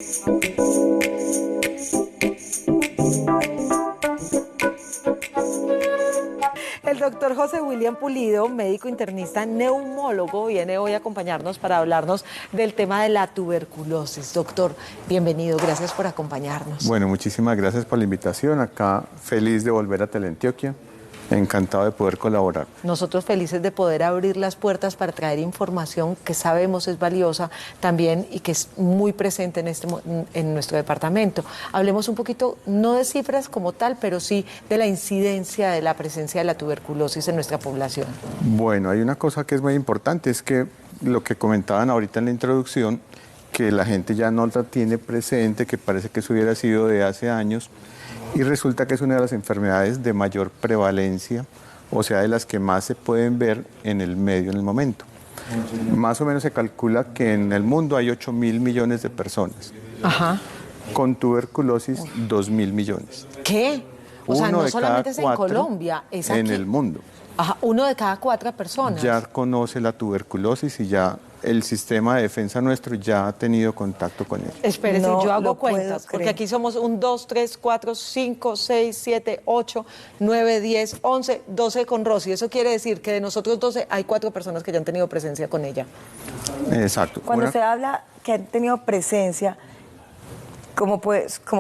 El doctor José William Pulido, médico internista neumólogo, viene hoy a acompañarnos para hablarnos del tema de la tuberculosis. Doctor, bienvenido, gracias por acompañarnos. Bueno, muchísimas gracias por la invitación. Acá feliz de volver a Teleantioquia. Encantado de poder colaborar. Nosotros felices de poder abrir las puertas para traer información que sabemos es valiosa también y que es muy presente en nuestro departamento. Hablemos un poquito, no de cifras como tal, pero sí de la incidencia de la presencia de la tuberculosis en nuestra población. Bueno, hay una cosa que es muy importante, es que lo que comentaban ahorita en la introducción, que la gente ya no la tiene presente, que parece que eso hubiera sido de hace años, y resulta que es una de las enfermedades de mayor prevalencia, o sea, de las que más se pueden ver en el medio en el momento. Más o menos se calcula que en el mundo hay 8.000 millones de personas. Ajá. Con tuberculosis, 2.000 millones. ¿Qué? O sea, no solamente es en Colombia, es aquí. En el mundo. Ajá, 1 de cada 4 personas. Ya conoce la tuberculosis y ya el sistema de defensa nuestro ya ha tenido contacto con él. Espérese, no, yo hago cuentas, porque aquí somos 1, 2, 3, 4, 5, 6, 7, 8, 9, 10, 11, 12 con Rosy. Eso quiere decir que de nosotros 12 hay 4 personas que ya han tenido presencia con ella. Exacto. Cuando se habla que han tenido presencia, como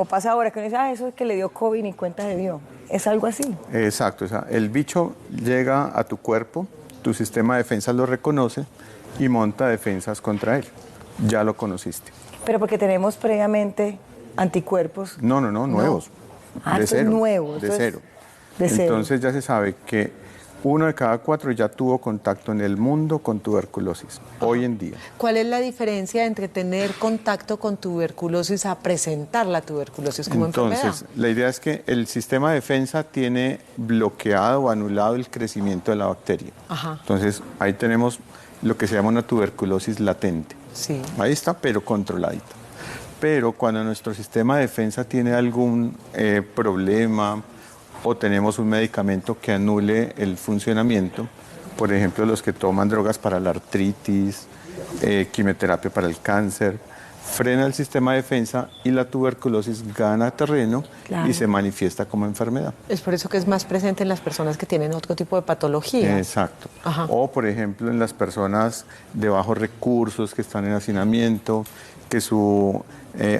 pasa ahora, que uno dice, eso es que le dio COVID y cuenta se dio. ¿Es algo así? Exacto. O sea, el bicho llega a tu cuerpo, tu sistema de defensa lo reconoce y monta defensas contra él. Ya lo conociste. Pero porque tenemos previamente anticuerpos. No, nuevos. Ah, de cero. Nuevos. De cero. De cero. Entonces ya se sabe que 1 de cada 4 ya tuvo contacto en el mundo con tuberculosis, hoy en día. ¿Cuál es la diferencia entre tener contacto con tuberculosis a presentar la tuberculosis como enfermedad? Entonces, la idea es que el sistema de defensa tiene bloqueado o anulado el crecimiento de la bacteria. Ajá. Entonces, ahí tenemos lo que se llama una tuberculosis latente. Sí. Ahí está, pero controladita. Pero cuando nuestro sistema de defensa tiene algún problema o tenemos un medicamento que anule el funcionamiento, por ejemplo, los que toman drogas para la artritis, quimioterapia para el cáncer, frena el sistema de defensa y la tuberculosis gana terreno y se manifiesta como enfermedad. Es por eso que es más presente en las personas que tienen otro tipo de patología. Exacto. Ajá. O, por ejemplo, en las personas de bajos recursos que están en hacinamiento, que su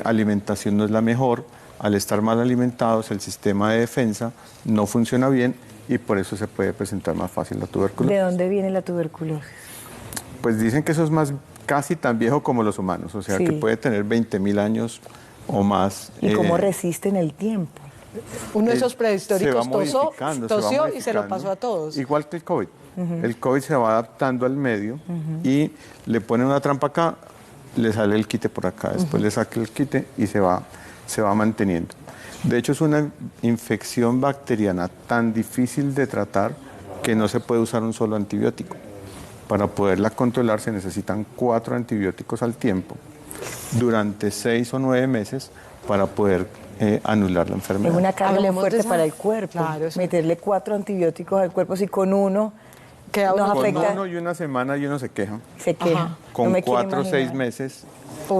alimentación no es la mejor. Al estar mal alimentados, el sistema de defensa no funciona bien y por eso se puede presentar más fácil la tuberculosis. ¿De dónde viene la tuberculosis? Pues dicen que eso es casi tan viejo como los humanos, o sea, que puede tener 20.000 años o más. ¿Y cómo resiste en el tiempo? Uno de esos prehistóricos tosió y se lo pasó a todos. Igual que el COVID. El COVID se va adaptando al medio y le pone una trampa acá, le sale el quite por acá, después le saca el quite y se va manteniendo. De hecho, es una infección bacteriana tan difícil de tratar que no se puede usar un solo antibiótico. Para poderla controlar se necesitan 4 antibióticos al tiempo durante 6 o 9 meses para poder anular la enfermedad. Es una carga muy fuerte para el cuerpo. Claro, meterle 4 antibióticos al cuerpo, si con uno nos afecta. Con uno y una semana y uno se queja. Se queja. Con 4 o 6 meses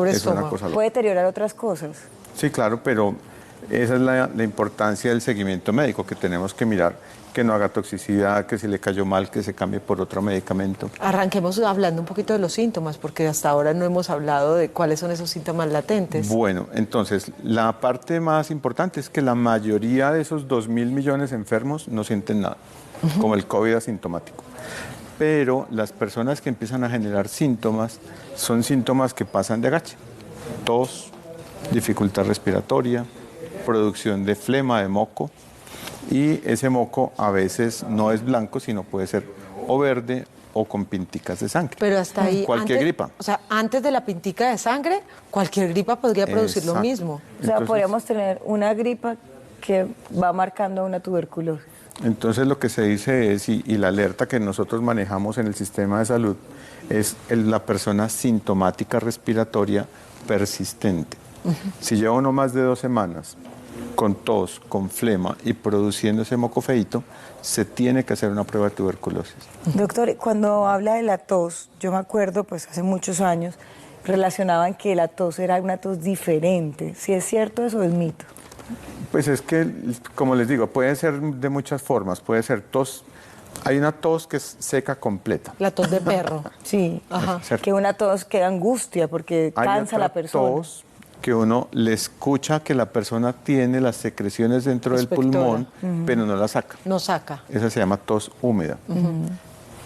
es una cosa loca. Puede deteriorar otras cosas. Sí, claro, pero esa es la importancia del seguimiento médico, que tenemos que mirar que no haga toxicidad, que si le cayó mal, que se cambie por otro medicamento. Arranquemos hablando un poquito de los síntomas, porque hasta ahora no hemos hablado de cuáles son esos síntomas latentes. Bueno, entonces, la parte más importante es que la mayoría de esos 2.000 millones de enfermos no sienten nada, como el COVID asintomático. Pero las personas que empiezan a generar síntomas son síntomas que pasan de agache. Tos, dificultad respiratoria, producción de flema, de moco, y ese moco a veces no es blanco, sino puede ser o verde o con pinticas de sangre. Pero hasta ahí, cualquier gripa. O sea, antes de la pintica de sangre, cualquier gripa podría producir lo mismo. O sea, entonces, podríamos tener una gripa que va marcando una tuberculosis. Entonces lo que se dice es, y la alerta que nosotros manejamos en el sistema de salud, es la persona sintomática respiratoria persistente. Si lleva uno más de 2 semanas con tos, con flema y produciendo ese moco feíto, se tiene que hacer una prueba de tuberculosis. Doctor, cuando habla de la tos, yo me acuerdo, pues hace muchos años, relacionaban que la tos era una tos diferente. ¿Si es cierto eso o es mito? Pues es que, como les digo, puede ser de muchas formas. Puede ser tos, hay una tos que es seca completa. La tos de perro. Sí, Ajá. que una tos que da angustia porque Hay cansa a la otra persona. tos que uno le escucha que la persona tiene las secreciones dentro del Expectora. pulmón, pero no las saca. No saca. Esa se llama tos húmeda.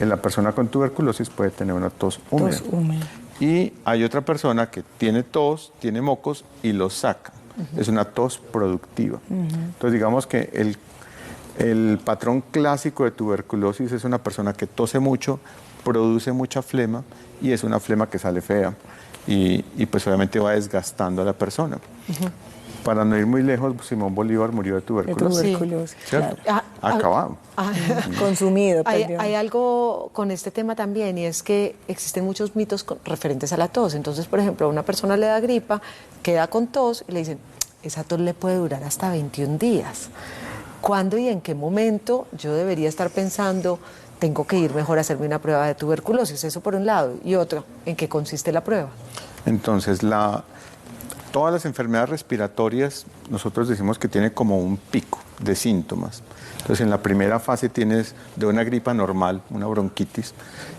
En la persona con tuberculosis puede tener una tos húmeda. Tos húmeda. Y hay otra persona que tiene tos, tiene mocos y los saca. Es una tos productiva. Entonces digamos que el patrón clásico de tuberculosis es una persona que tose mucho, produce mucha flema y es una flema que sale fea y pues obviamente va desgastando a la persona. Para no ir muy lejos, Simón Bolívar murió de De tuberculosis. tuberculosis, ¿Cierto? claro. Acabado. Consumido, Hay, perdió. hay algo con este tema también y es que existen muchos mitos referentes a la tos. Entonces, por ejemplo, a una persona le da gripa, queda con tos y le dicen, esa tos le puede durar hasta 21 días. ¿Cuándo y en qué momento yo debería estar pensando, tengo que ir mejor a hacerme una prueba de tuberculosis? Eso por un lado. Y otro, ¿en qué consiste la prueba? Entonces, todas las enfermedades respiratorias, nosotros decimos que tiene como un pico de síntomas. Entonces, en la primera fase tienes de una gripa normal, una bronquitis,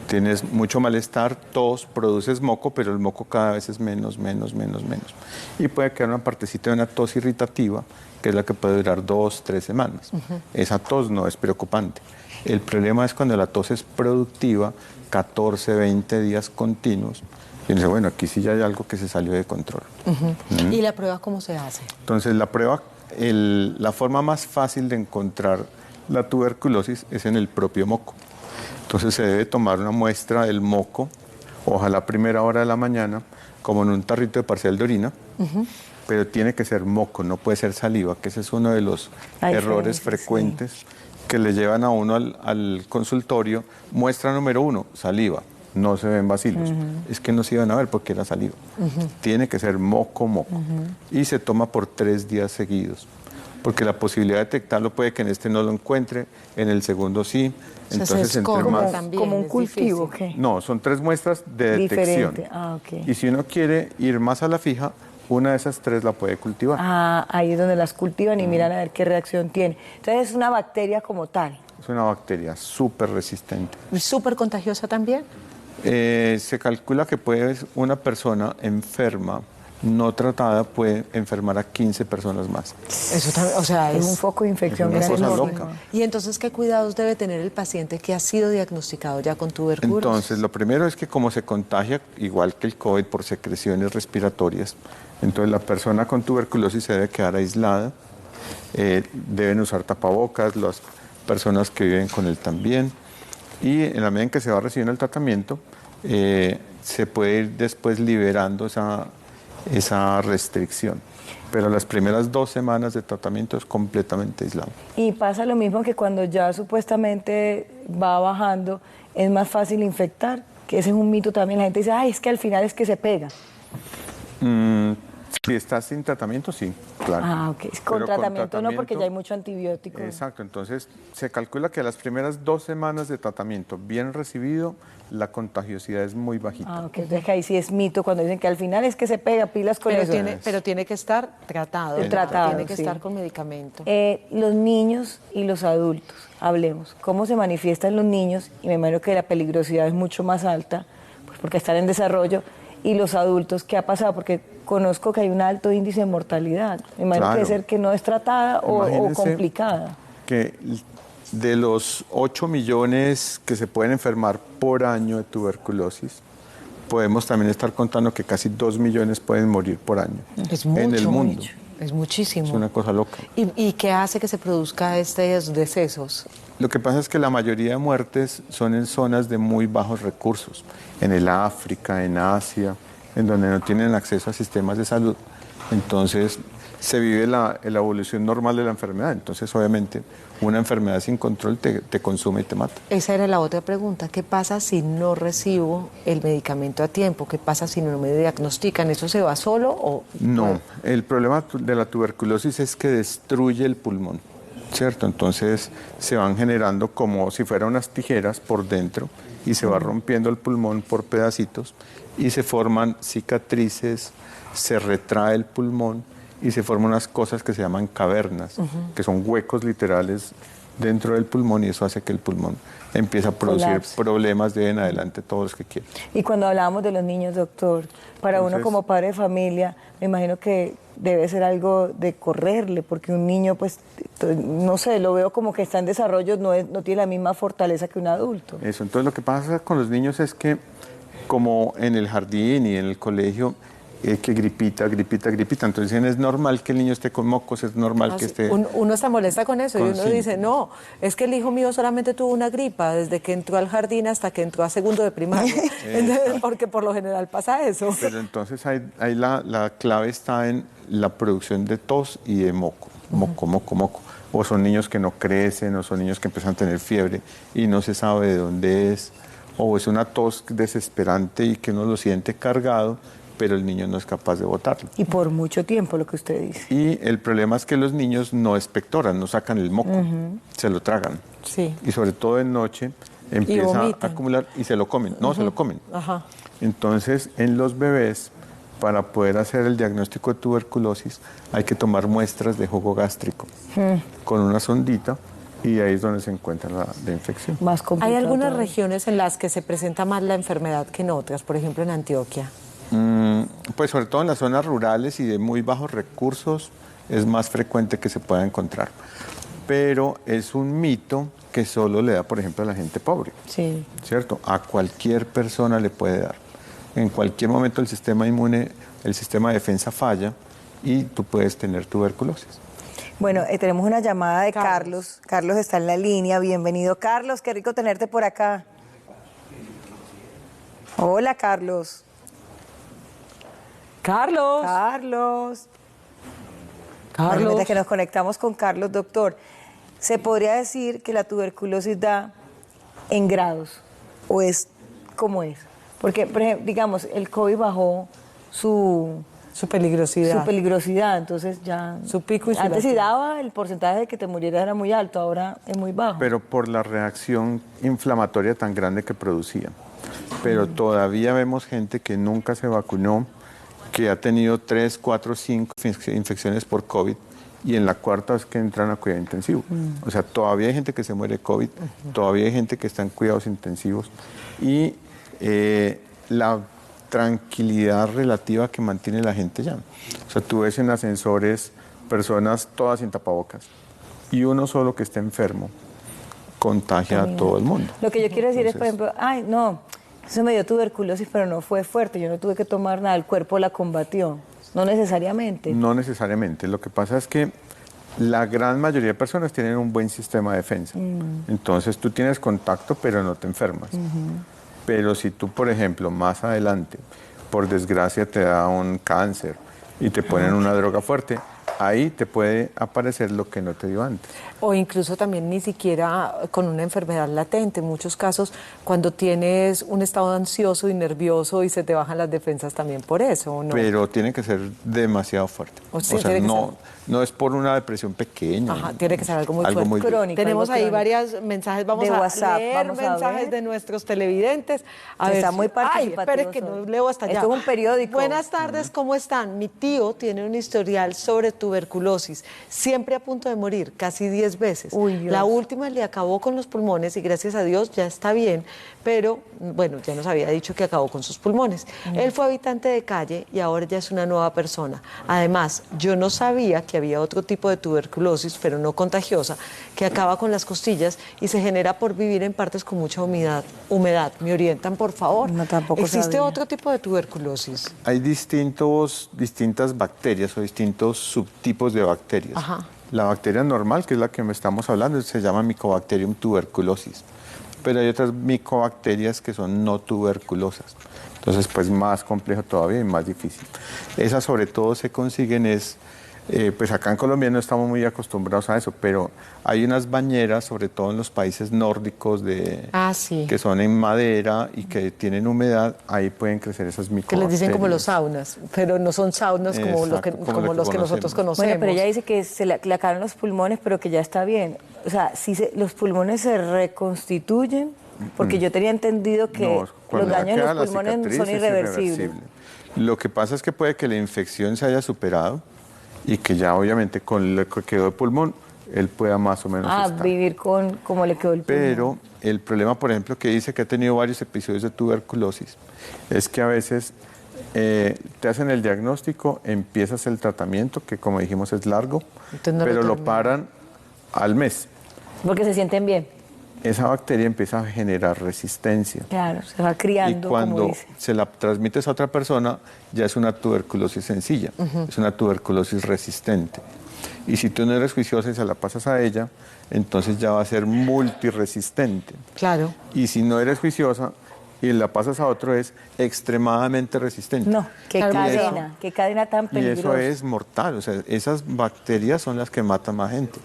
tienes mucho malestar, tos, produces moco, pero el moco cada vez es menos. Y puede quedar una partecita de una tos irritativa, que es la que puede durar 2, 3 semanas. Esa tos no es preocupante. El problema es cuando la tos es productiva, 14, 20 días continuos. Y dice, bueno, aquí sí ya hay algo que se salió de control. ¿Y la prueba cómo se hace? Entonces, la prueba, la forma más fácil de encontrar la tuberculosis es en el propio moco. Entonces, se debe tomar una muestra del moco, ojalá a primera hora de la mañana, como en un tarrito de parcial de orina, pero tiene que ser moco, no puede ser saliva, que ese es uno de los errores frecuentes que le llevan a uno al consultorio. Muestra número 1, saliva. No se ven bacilos. Es que no se iban a ver porque era saliva. Tiene que ser moco. Y se toma por 3 días seguidos. Porque la posibilidad de detectarlo puede que en este no lo encuentre, en el segundo sí. O sea, Entonces, se entre esconde más... también, como un es cultivo, difícil. ¿qué? No, son 3 muestras de detección. Diferente. Ah, ok. Y si uno quiere ir más a la fija, una de esas 3 la puede cultivar. Ah, ahí es donde las cultivan y miran a ver qué reacción tiene. Entonces es una bacteria como tal. Es una bacteria súper resistente. ¿Y súper contagiosa también? Se calcula que una persona enferma, no tratada, puede enfermar a 15 personas más. Eso también, o sea, Es un foco de infección es una cosa grande. loca. ¿Y entonces qué cuidados debe tener el paciente que ha sido diagnosticado ya con tuberculosis? Entonces, lo primero es que como se contagia, igual que el COVID, por secreciones respiratorias, entonces la persona con tuberculosis se debe quedar aislada, deben usar tapabocas, las personas que viven con él también, y en la medida en que se va recibiendo el tratamiento, se puede ir después liberando esa restricción. Pero las primeras 2 semanas de tratamiento es completamente aislado. Y pasa lo mismo que cuando ya supuestamente va bajando, es más fácil infectar, que ese es un mito también. La gente dice, ay, es que al final es que se pega. Si estás sin tratamiento, sí, claro. Ah, ok. Con Pero tratamiento no, porque ya hay mucho antibiótico. Exacto, entonces se calcula que a las primeras 2 semanas de tratamiento bien recibido, la contagiosidad es muy bajita. Ah, ok. Entonces ahí sí es mito cuando dicen que al final es que se pega, pilas con eso. Pero tiene que estar tratado. Tratado, Tiene que sí. estar con medicamento. Los niños y los adultos, hablemos. ¿Cómo se manifiestan los niños? Y me imagino que la peligrosidad es mucho más alta, pues porque están en desarrollo. Y los adultos, ¿qué ha pasado? Porque conozco que hay un alto índice de mortalidad. Me imagino que debe ser que no es tratada o Imagínense complicada. Que de los 8 millones que se pueden enfermar por año de tuberculosis, podemos también estar contando que casi 2 millones pueden morir por año Es mucho, en el mundo. mucho. Es muchísimo. Es una cosa loca. ¿Y qué hace que se produzca estos decesos? Lo que pasa es que la mayoría de muertes son en zonas de muy bajos recursos, en el África, en Asia, en donde no tienen acceso a sistemas de salud. Entonces se vive la evolución normal de la enfermedad. Entonces, obviamente, una enfermedad sin control te consume y te mata. Esa era la otra pregunta. ¿Qué pasa si no recibo el medicamento a tiempo? ¿Qué pasa si no me diagnostican? ¿Eso se va solo o...? No, el problema de la tuberculosis es que destruye el pulmón, ¿cierto? Entonces se van generando como si fueran unas tijeras por dentro y se va rompiendo el pulmón por pedacitos y se forman cicatrices, se retrae el pulmón y se forman unas cosas que se llaman cavernas, que son huecos literales dentro del pulmón, y eso hace que el pulmón empiece a producir Colapse. problemas de en adelante todos los que quieran. Y cuando hablábamos de los niños, doctor, para uno Entonces, como padre de familia, me imagino que debe ser algo de correrle, porque un niño, pues, no sé, lo veo como que está en desarrollo, no tiene la misma fortaleza que un adulto. Eso, entonces lo que pasa con los niños es que, como en el jardín y en el colegio, que gripita, entonces es normal que el niño esté con mocos, es normal que esté... Uno se molesta con eso y uno dice, no, es que el hijo mío solamente tuvo una gripa desde que entró al jardín hasta que entró a segundo de primaria, entonces, porque por lo general pasa eso. Pero entonces ahí la clave está en la producción de tos y de moco. O son niños que no crecen, o son niños que empiezan a tener fiebre y no se sabe de dónde es, o es una tos desesperante y que uno lo siente cargado, pero el niño no es capaz de botarlo. Y por mucho tiempo, lo que usted dice. Y el problema es que los niños no expectoran, no sacan el moco, se lo tragan. Sí. Y sobre todo en noche empieza a vomitan. acumular y se lo comen. No, se lo comen. Ajá. Entonces, en los bebés, para poder hacer el diagnóstico de tuberculosis, hay que tomar muestras de jugo gástrico con una sondita, y ahí es donde se encuentra la infección. Más Hay complicado algunas todavía. regiones en las que se presenta más la enfermedad que en otras, por ejemplo en Antioquia. Pues sobre todo en las zonas rurales y de muy bajos recursos es más frecuente que se pueda encontrar. Pero es un mito que solo le da, por ejemplo, a la gente pobre. Sí. ¿Cierto? A cualquier persona le puede dar. En cualquier momento el sistema inmune, el sistema de defensa falla y tú puedes tener tuberculosis. Bueno, tenemos una llamada de Carlos. Carlos. Carlos está en la línea. Bienvenido, Carlos. Qué rico tenerte por acá. Hola, Carlos. Carlos. Carlos. Carlos. Mientras que nos conectamos con Carlos, doctor, ¿se podría decir que la tuberculosis da en grados? ¿O es cómo es? Porque, por ejemplo, digamos, el COVID bajó su peligrosidad, entonces ya... Su pico y su antes si latido. daba, el porcentaje de que te murieras era muy alto, ahora es muy bajo. Pero por la reacción inflamatoria tan grande que producía. Pero todavía vemos gente que nunca se vacunó, que ha tenido 3, 4, 5 infecciones por COVID y en la cuarta es que entran a cuidado intensivo. O sea, todavía hay gente que se muere de COVID, todavía hay gente que está en cuidados intensivos y la tranquilidad relativa que mantiene la gente ya. O sea, tú ves en ascensores personas todas sin tapabocas y uno solo que está enfermo contagia a todo el mundo. Lo que yo quiero decir es, por Entonces, ejemplo, ay, no, eso me dio tuberculosis, pero no fue fuerte, yo no tuve que tomar nada, el cuerpo la combatió. No necesariamente. No necesariamente. Lo que pasa es que la gran mayoría de personas tienen un buen sistema de defensa. Entonces tú tienes contacto, pero no te enfermas. Pero si tú, por ejemplo, más adelante, por desgracia, te da un cáncer y te ponen una droga fuerte, ahí te puede aparecer lo que no te dio antes. O incluso también ni siquiera con una enfermedad latente. En muchos casos, cuando tienes un estado ansioso y nervioso y se te bajan las defensas también por eso, ¿o no? Pero tiene que ser demasiado fuerte. O sea, O sea, tiene que no es por una depresión pequeña. Ajá, tiene que ser algo muy algo fuerte. muy Crónico. Tenemos algo ahí crónico. varios mensajes, vamos De a WhatsApp, leer vamos a mensajes ver. de nuestros televidentes. A Está ver muy Ay, participativo espere que no hoy. leo hasta allá. Esto es un periódico. Buenas tardes, ¿cómo están? Mi tío tiene un historial sobre tuberculosis, siempre a punto de morir, casi 10 veces. Uy, Dios. La última le acabó con los pulmones y gracias a Dios ya está bien, pero bueno, ya nos había dicho que acabó con sus pulmones. Él fue habitante de calle y ahora ya es una nueva persona. Además, yo no sabía que había otro tipo de tuberculosis, pero no contagiosa, que acaba con las costillas y se genera por vivir en partes con mucha humedad. ¿Me orientan, por favor? No, tampoco ¿Existe sabía. otro tipo de tuberculosis? Hay distintas bacterias o distintos subtipos de bacterias. Ajá. La bacteria normal, que es la que estamos hablando, se llama Mycobacterium tuberculosis. Pero hay otras micobacterias que son no tuberculosas. Entonces, pues más complejo todavía y más difícil. Esas sobre todo se consiguen pues acá en Colombia no estamos muy acostumbrados a eso, pero hay unas bañeras, sobre todo en los países nórdicos, Sí. que son en madera y que tienen humedad, ahí pueden crecer esas Que micobacterias. les dicen como los saunas, pero no son saunas como, Exacto, como los que nosotros conocemos. Bueno, pero ella dice que le acaban los pulmones, pero que ya está bien. O sea, si los pulmones se reconstituyen, Porque yo tenía entendido que No, los cuando ya daños en queda los la pulmones cicatriz son es irreversibles. irreversible. Lo que pasa es que puede que la infección se haya superado y que ya obviamente con lo que quedó de pulmón, él pueda más o menos estar. Vivir con como le quedó el pulmón. Pero el problema, por ejemplo, que dice que ha tenido varios episodios de tuberculosis, es que a veces te hacen el diagnóstico, empiezas el tratamiento, que como dijimos es largo, Entonces no lo pero lo terminan. paran al mes. Porque se sienten bien. Esa bacteria empieza a generar resistencia. Claro, se va Y criando, como cuando dice. se la transmites a otra persona, ya es una tuberculosis sencilla, es una tuberculosis resistente. Y si tú no eres juiciosa y se la pasas a ella, entonces ya va a ser multiresistente. Claro. Y si no eres juiciosa y la pasas a otro, es extremadamente resistente. No, qué Claro, cadena tan Y peligrosa. eso es mortal, o sea, esas bacterias son las que matan más gente.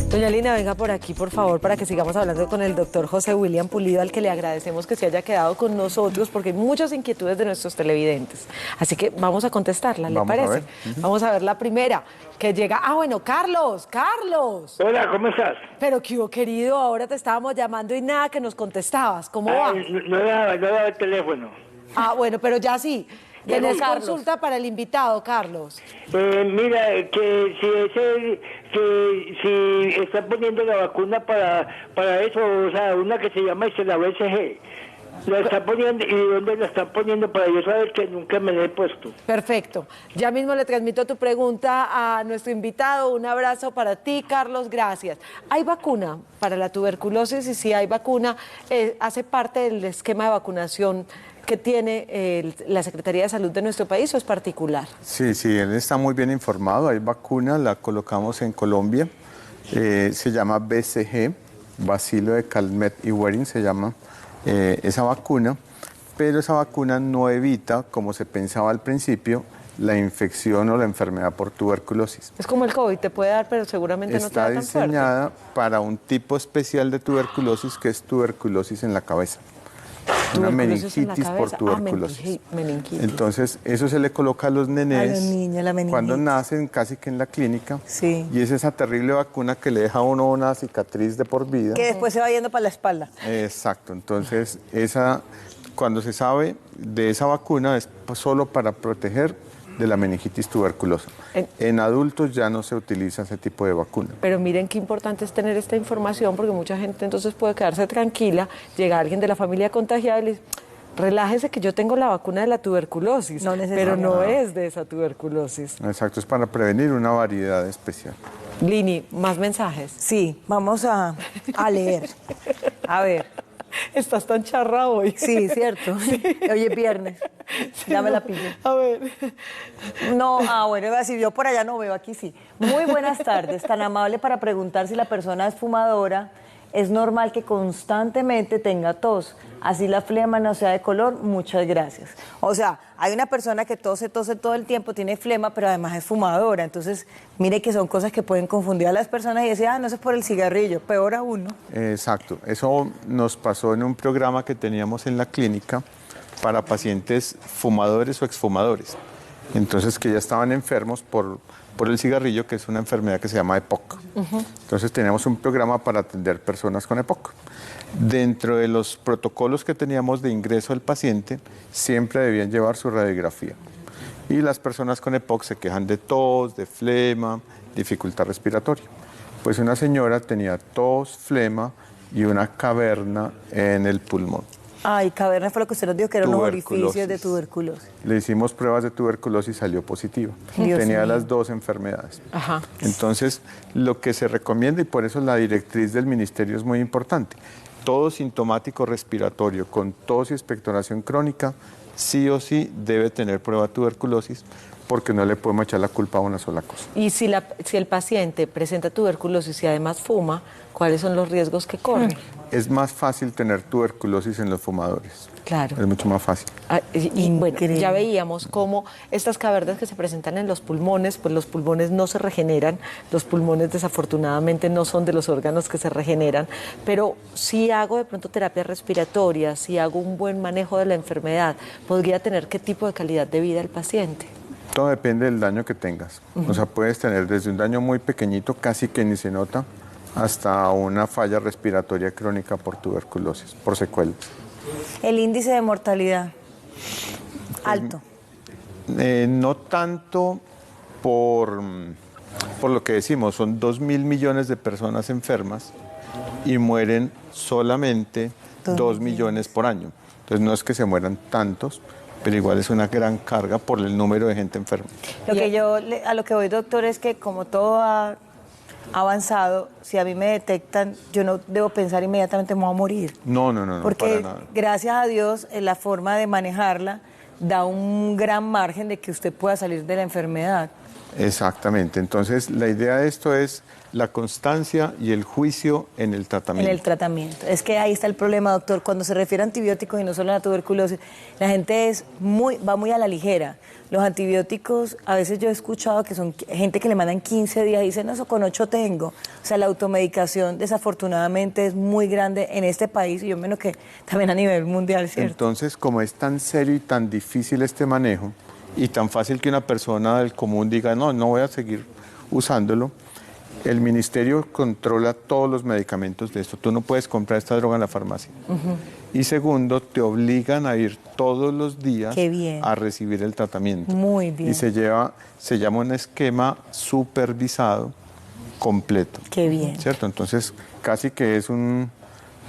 Doña Lina, venga por aquí, por favor, para que sigamos hablando con el doctor José William Pulido, al que le agradecemos que se haya quedado con nosotros, porque hay muchas inquietudes de nuestros televidentes. Así que vamos a contestarla, ¿le Vamos a parece? ver. Vamos a ver la primera, que llega... Ah, bueno, Carlos. Hola, ¿cómo estás? Pero que hubo, querido, ahora te estábamos llamando y nada que nos contestabas. ¿Cómo va? No daba el teléfono. Ah, bueno, pero ya sí. Llegó Tienes Carlos. consulta para el invitado, Carlos. Mira, que si están poniendo la vacuna para eso, o sea, una que se llama la BCG, la están poniendo, ¿y dónde la están poniendo para yo saber que nunca me la he puesto? Perfecto. Ya mismo le transmito tu pregunta a nuestro invitado. Un abrazo para ti, Carlos. Gracias. ¿Hay vacuna para la tuberculosis? Y si hay vacuna, ¿hace parte del esquema de vacunación que tiene la Secretaría de Salud de nuestro país o es particular? Sí, él está muy bien informado. Hay vacuna, la colocamos en Colombia. Se llama BCG, Bacilo de Calmette y Waring se llama esa vacuna. Pero esa vacuna no evita, como se pensaba al principio, la infección o la enfermedad por tuberculosis. Es como el COVID, te puede dar, pero seguramente no te Está da tan fuerte. diseñada para un tipo especial de tuberculosis que es tuberculosis en la cabeza. Una Tuberculosis en la meningitis por cabeza. tuberculosis. Meningitis. Entonces, eso se le coloca a los nenes A los niños, la meningitis. cuando nacen casi que en la clínica. Sí. Y es esa terrible vacuna que le deja a uno una cicatriz de por vida. Que después se va yendo para la espalda. Exacto. Entonces, cuando se sabe de esa vacuna es solo para proteger de la meningitis tuberculosa. En adultos ya no se utiliza ese tipo de vacuna. Pero miren qué importante es tener esta información porque mucha gente entonces puede quedarse tranquila, llega alguien de la familia contagiada y le dice, relájese que yo tengo la vacuna de la tuberculosis, No pero necesariamente. no es de esa tuberculosis. Exacto, es para prevenir una variedad especial. Lini, más mensajes. Sí, vamos a leer. A ver. Estás tan charra hoy. Sí, cierto. Hoy es viernes. Dame la pilla. A ver. No, bueno, iba a decir, yo por allá no veo, aquí sí. Muy buenas tardes, tan amable para preguntar si la persona es fumadora. Es normal que constantemente tenga tos. Así la flema no sea de color, muchas gracias. O sea, hay una persona que tose todo el tiempo, tiene flema, pero además es fumadora. Entonces, mire que son cosas que pueden confundir a las personas y decir, no, eso es por el cigarrillo, peor aún, ¿no? Exacto, eso nos pasó en un programa que teníamos en la clínica para pacientes fumadores o exfumadores. Entonces, que ya estaban enfermos por el cigarrillo, que es una enfermedad que se llama EPOC. Entonces, teníamos un programa para atender personas con EPOC. Dentro de los protocolos que teníamos de ingreso al paciente, siempre debían llevar su radiografía. Y las personas con EPOC se quejan de tos, de flema, dificultad respiratoria. Pues una señora tenía tos, flema y una caverna en el pulmón. Ay, caverna fue lo que usted nos dijo, que eran los Tuberculosis. orificios de tuberculosis. Le hicimos pruebas de tuberculosis y salió positiva. Dios Tenía mío. las dos enfermedades. Ajá. Entonces, lo que se recomienda, y por eso la directriz del ministerio es muy importante, todo sintomático respiratorio con tos y expectoración crónica, sí o sí debe tener prueba de tuberculosis, porque no le podemos echar la culpa a una sola cosa. Y si el paciente presenta tuberculosis y además fuma, ¿cuáles son los riesgos que corre? Es más fácil tener tuberculosis en los fumadores. Claro. Es mucho más fácil. Y bueno, Increíble. ya veíamos cómo estas cavernas que se presentan en los pulmones, pues los pulmones no se regeneran, los pulmones desafortunadamente no son de los órganos que se regeneran, pero si hago de pronto terapia respiratoria, si hago un buen manejo de la enfermedad, ¿podría tener qué tipo de calidad de vida el paciente? Todo depende del daño que tengas. O sea, puedes tener desde un daño muy pequeñito, casi que ni se nota, hasta una falla respiratoria crónica por tuberculosis, por secuelas. El índice de mortalidad, alto. No tanto por lo que decimos, son 2.000 millones de personas enfermas y mueren solamente 2 millones por año. Entonces no es que se mueran tantos, pero igual es una gran carga por el número de gente enferma. A lo que voy, doctor, es que como todo ha avanzado, si a mí me detectan, yo no debo pensar inmediatamente me voy a morir. No, porque para nada. Gracias a Dios, la forma de manejarla da un gran margen de que usted pueda salir de la enfermedad. Exactamente. Entonces, la idea de esto es la constancia y el juicio en el tratamiento. En el tratamiento. Es que ahí está el problema, doctor. Cuando se refiere a antibióticos y no solo a la tuberculosis, la gente va muy a la ligera. Los antibióticos, a veces yo he escuchado que son gente que le mandan 15 días y dicen, no, eso con 8 tengo. O sea, la automedicación desafortunadamente es muy grande en este país y yo menos que también a nivel mundial, ¿cierto? Entonces, como es tan serio y tan difícil este manejo y tan fácil que una persona del común diga, no voy a seguir usándolo, el ministerio controla todos los medicamentos de esto. Tú no puedes comprar esta droga en la farmacia. Y segundo, te obligan a ir todos los días a recibir el tratamiento. Muy bien. Y se llama un esquema supervisado completo. Qué bien. ¿Cierto? Entonces, casi que es un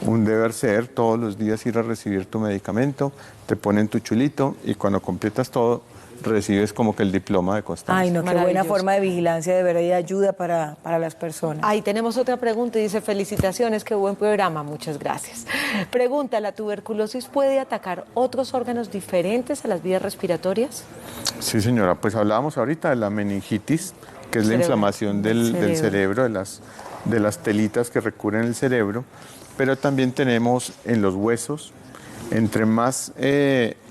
deber ser todos los días ir a recibir tu medicamento, te ponen tu chulito y cuando completas todo, recibes como que el diploma de constancia. Ay, no, qué buena forma de vigilancia, de verdad, y de ayuda para las personas. Ahí tenemos otra pregunta y dice, felicitaciones, qué buen programa, muchas gracias. Pregunta, ¿la tuberculosis puede atacar otros órganos diferentes a las vías respiratorias? Sí, señora, pues hablábamos ahorita de la meningitis, que es la inflamación del cerebro, de las telitas que recubren el cerebro, pero también tenemos en los huesos, entre más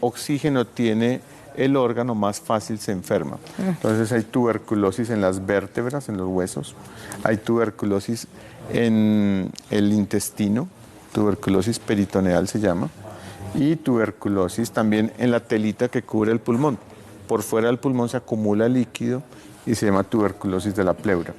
oxígeno tiene el órgano, más fácil se enferma. Entonces hay tuberculosis en las vértebras, en los huesos, hay tuberculosis en el intestino, tuberculosis peritoneal se llama, y tuberculosis también en la telita que cubre el pulmón. Por fuera del pulmón se acumula líquido y se llama tuberculosis de la pleura.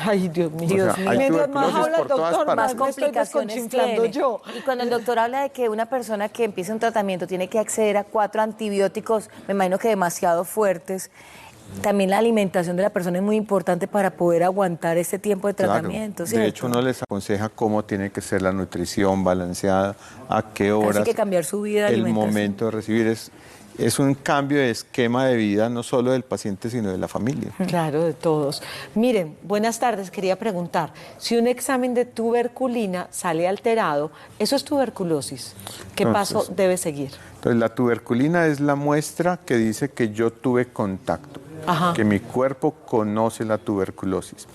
Ay, Dios mío. O sea, hay Mientras más tuberculosis habla por el todas doctor, partes. más complicaciones desconchiflando tiene. yo. Y cuando el doctor habla de que una persona que empieza un tratamiento tiene que acceder a 4 antibióticos, me imagino que demasiado fuertes, también la alimentación de la persona es muy importante para poder aguantar este tiempo de tratamiento, ¿cierto? De hecho, uno les aconseja cómo tiene que ser la nutrición balanceada, a qué horas. Así que cambiar su vida de el alimentación. momento de recibir es un cambio de esquema de vida, no solo del paciente, sino de la familia. Claro, de todos. Miren, buenas tardes, quería preguntar, si un examen de tuberculina sale alterado, ¿eso es tuberculosis? ¿Qué paso debe seguir? Entonces, la tuberculina es la muestra que dice que yo tuve contacto, que mi cuerpo conoce la tuberculosis.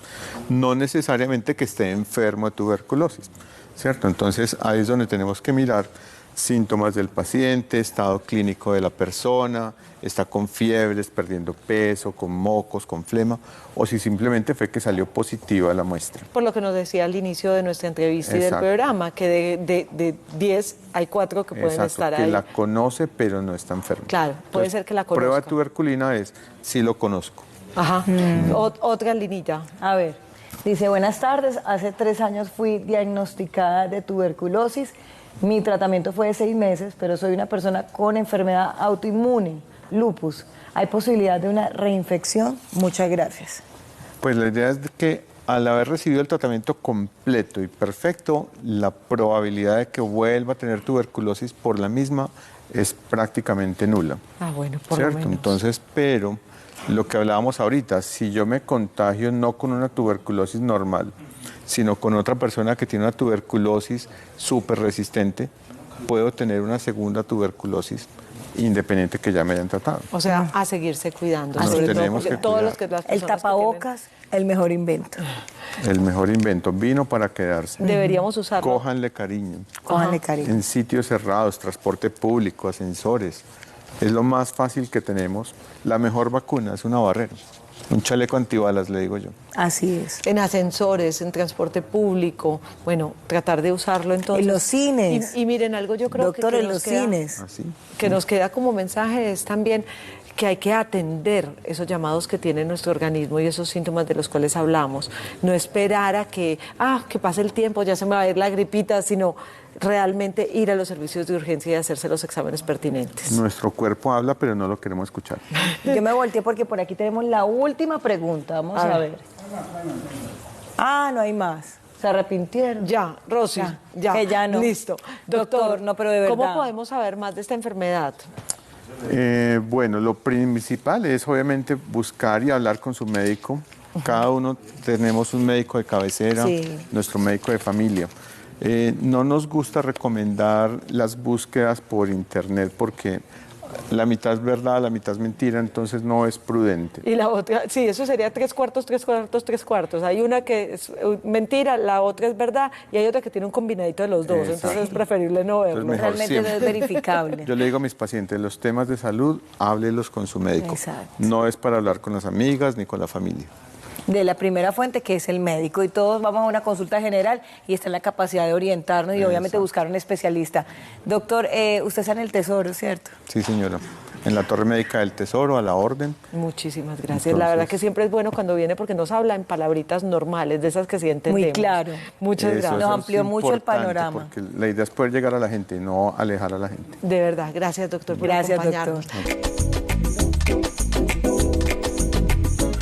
No necesariamente que esté enfermo de tuberculosis, ¿cierto? Entonces, ahí es donde tenemos que mirar síntomas del paciente, estado clínico de la persona, está con fiebres, perdiendo peso, con mocos, con flema, o si simplemente fue que salió positiva la muestra. Por lo que nos decía al inicio de nuestra entrevista y del programa, que de 10 hay 4 que pueden estar ahí. Que la conoce pero no está enferma. Claro, puede ser que la conozca. Prueba de tuberculina es, sí lo conozco. Ajá. Otra linita. A ver, dice, buenas tardes, hace 3 años fui diagnosticada de tuberculosis. Mi tratamiento fue de 6 meses, pero soy una persona con enfermedad autoinmune, lupus. ¿Hay posibilidad de una reinfección? Muchas gracias. Pues la idea es que al haber recibido el tratamiento completo y perfecto, la probabilidad de que vuelva a tener tuberculosis por la misma es prácticamente nula. Ah, bueno, por lo menos. Entonces, pero lo que hablábamos ahorita, si yo me contagio no con una tuberculosis normal, sino con otra persona que tiene una tuberculosis súper resistente, puedo tener una segunda tuberculosis independiente que ya me hayan tratado. O sea, a seguirse cuidando. Nos Sobre tenemos todo, que todos cuidar. los que las El personas tapabocas, el mejor invento. El mejor invento, vino para quedarse. Deberíamos usarlo. Cójanle cariño. Cójanle cariño. En sitios cerrados, transporte público, ascensores. Es lo más fácil que tenemos. La mejor vacuna es una barrera. Un chaleco antibalas, le digo yo. Así es. En ascensores, en transporte público, bueno, tratar de usarlo entonces. En los cines. Y miren, algo yo creo Doctor, que en los cines. Así. que nos queda como mensaje es también que hay que atender esos llamados que tiene nuestro organismo y esos síntomas de los cuales hablamos. No esperar a que pase el tiempo, ya se me va a ir la gripita, sino realmente ir a los servicios de urgencia y hacerse los exámenes pertinentes. Nuestro cuerpo habla, pero no lo queremos escuchar. Yo me volteé porque por aquí tenemos la última pregunta. Vamos a ver. No hay más. ¿Se arrepintieron? Ya, Rosy, ya. Que ya no. Listo. Doctor, no, pero de verdad. ¿Cómo podemos saber más de esta enfermedad? Bueno, lo principal es obviamente buscar y hablar con su médico. Cada uno tenemos un médico de cabecera, nuestro médico de familia. No nos gusta recomendar las búsquedas por internet porque la mitad es verdad, la mitad es mentira, entonces no es prudente. Y la otra, sí, eso sería 3/4, 3/4, 3/4. Hay una que es mentira, la otra es verdad y hay otra que tiene un combinadito de los dos, Exacto. entonces es preferible no verlo. Entonces, Realmente siempre. no es verificable. Yo le digo a mis pacientes, los temas de salud, háblelos con su médico. Exacto. No es para hablar con las amigas ni con la familia. De la primera fuente, que es el médico, y todos vamos a una consulta general y está en la capacidad de orientarnos y obviamente buscar un especialista. Doctor, usted está en el Tesoro, ¿cierto? Sí, señora. En la Torre Médica del Tesoro, a la orden. Muchísimas gracias. La verdad que siempre es bueno cuando viene porque nos habla en palabritas normales, de esas que sí entendemos. Muy claro. Muchas Eso gracias. Nos amplió mucho el importante, panorama. Porque la idea es poder llegar a la gente y no alejar a la gente. De verdad, gracias doctor por Gracias, acompañarnos. doctor.